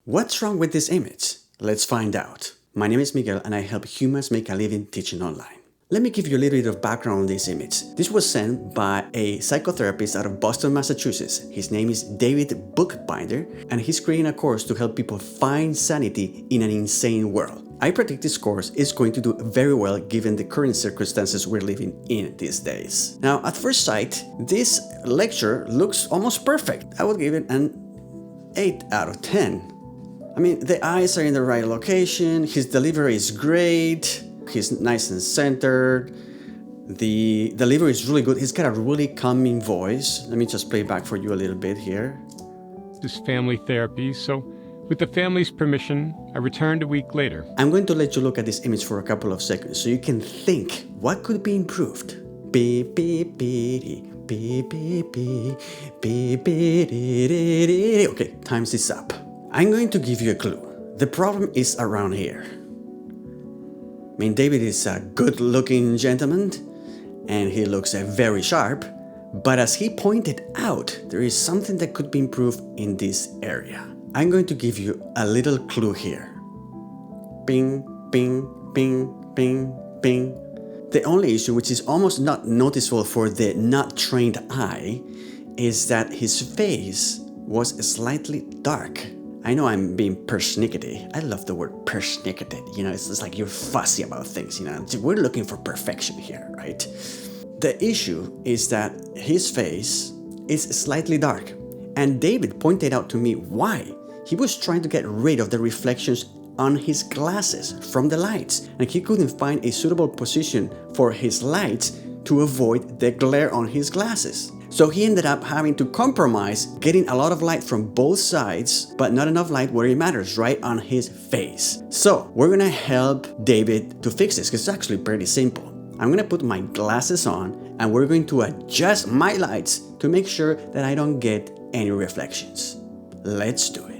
What's wrong with this image? Let's find out. My name is Miguel and I help humans make a living teaching online. Let me give you a little bit of background on this image. This was sent by a psychotherapist out of Boston, Massachusetts. His name is David Bookbinder, and he's creating a course to help people find sanity in an insane world. I predict this course is going to do very well given the current circumstances we're living in these days. Now, at first sight, this lecture looks almost perfect. I would give it an 8 out of 10. I mean, the eyes are in the right location, his delivery is great, he's nice and centered, the delivery is really good, he's got a really calming voice. Let me just play back for you a little bit here. This family therapy, so with the family's permission, I returned a week later. I'm going to let you look at this image for a couple of seconds so you can think what could be improved. Beep, beep, beep, beep, beep, beep, beep, beep. Okay, time's is up. I'm going to give you a clue. The problem is around here. I mean, David is a good-looking gentleman, and he looks very sharp, but as he pointed out, there is something that could be improved in this area. I'm going to give you a little clue here. Bing, bing, bing, bing, bing. The only issue, which is almost not noticeable for the not trained eye, is that his face was slightly dark. I know I'm being persnickety. I love the word persnickety. You know, it's like you're fussy about things, you know. We're looking for perfection here, right? The issue is that his face is slightly dark. And David pointed out to me why. He was trying to get rid of the reflections on his glasses from the lights. And he couldn't find a suitable position for his lights to avoid the glare on his glasses. So he ended up having to compromise getting a lot of light from both sides, but not enough light where it matters, right on his face. So we're gonna help David to fix this, because it's actually pretty simple. I'm gonna put my glasses on and we're going to adjust my lights to make sure that I don't get any reflections. Let's do it.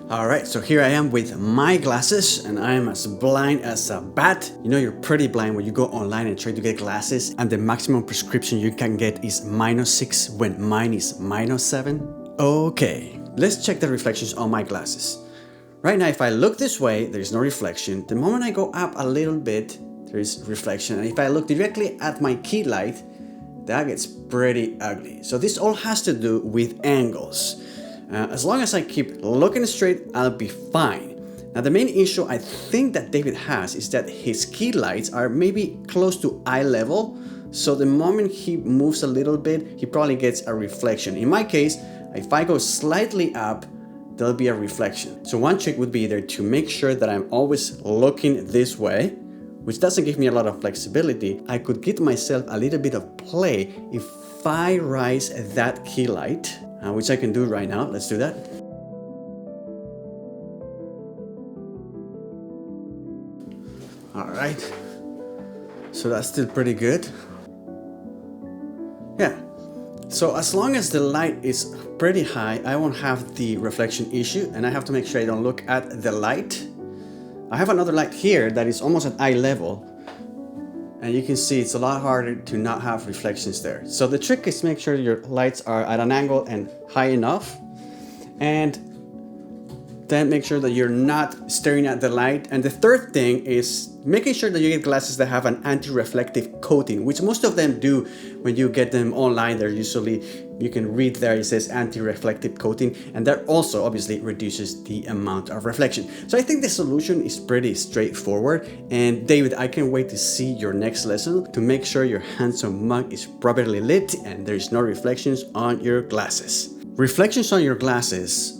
All right, so here I am with my glasses and I'm as blind as a bat. You know, you're pretty blind when you go online and try to get glasses and the maximum prescription you can get is -6 when mine is -7. Okay, let's check the reflections on my glasses. Right now, if I look this way, there's no reflection. The moment I go up a little bit, there's reflection. And if I look directly at my key light, that gets pretty ugly. So this all has to do with angles. As long as I keep looking straight, I'll be fine. Now, the main issue I think that David has is that his key lights are maybe close to eye level. So the moment he moves a little bit, he probably gets a reflection. In my case, if I go slightly up, there'll be a reflection. So one trick would be either to make sure that I'm always looking this way, which doesn't give me a lot of flexibility. I could give myself a little bit of play if I raise that key light, which I can do right now. Let's do that. All right. So that's still pretty good. Yeah. So as long as the light is pretty high, I won't have the reflection issue, and I have to make sure I don't look at the light. I have another light here that is almost at eye level, and you can see it's a lot harder to not have reflections there. So the trick is make sure your lights are at an angle and high enough, and then make sure that you're not staring at the light. And the third thing is making sure that you get glasses that have an anti-reflective coating, which most of them do. When you get them online, they're usually, you can read there, it says anti-reflective coating, and that also obviously reduces the amount of reflection. So I think the solution is pretty straightforward. And David, I can't wait to see your next lesson to make sure your handsome mug is properly lit and there's no reflections on your glasses. Reflections on your glasses,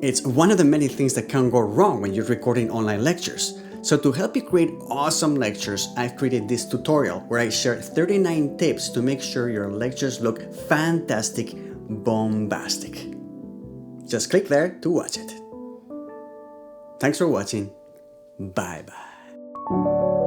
it's one of the many things that can go wrong when you're recording online lectures. So to help you create awesome lectures, I've created this tutorial where I share 39 tips to make sure your lectures look fantastic, bombastic. Just click there to watch it. Thanks for watching. Bye-bye.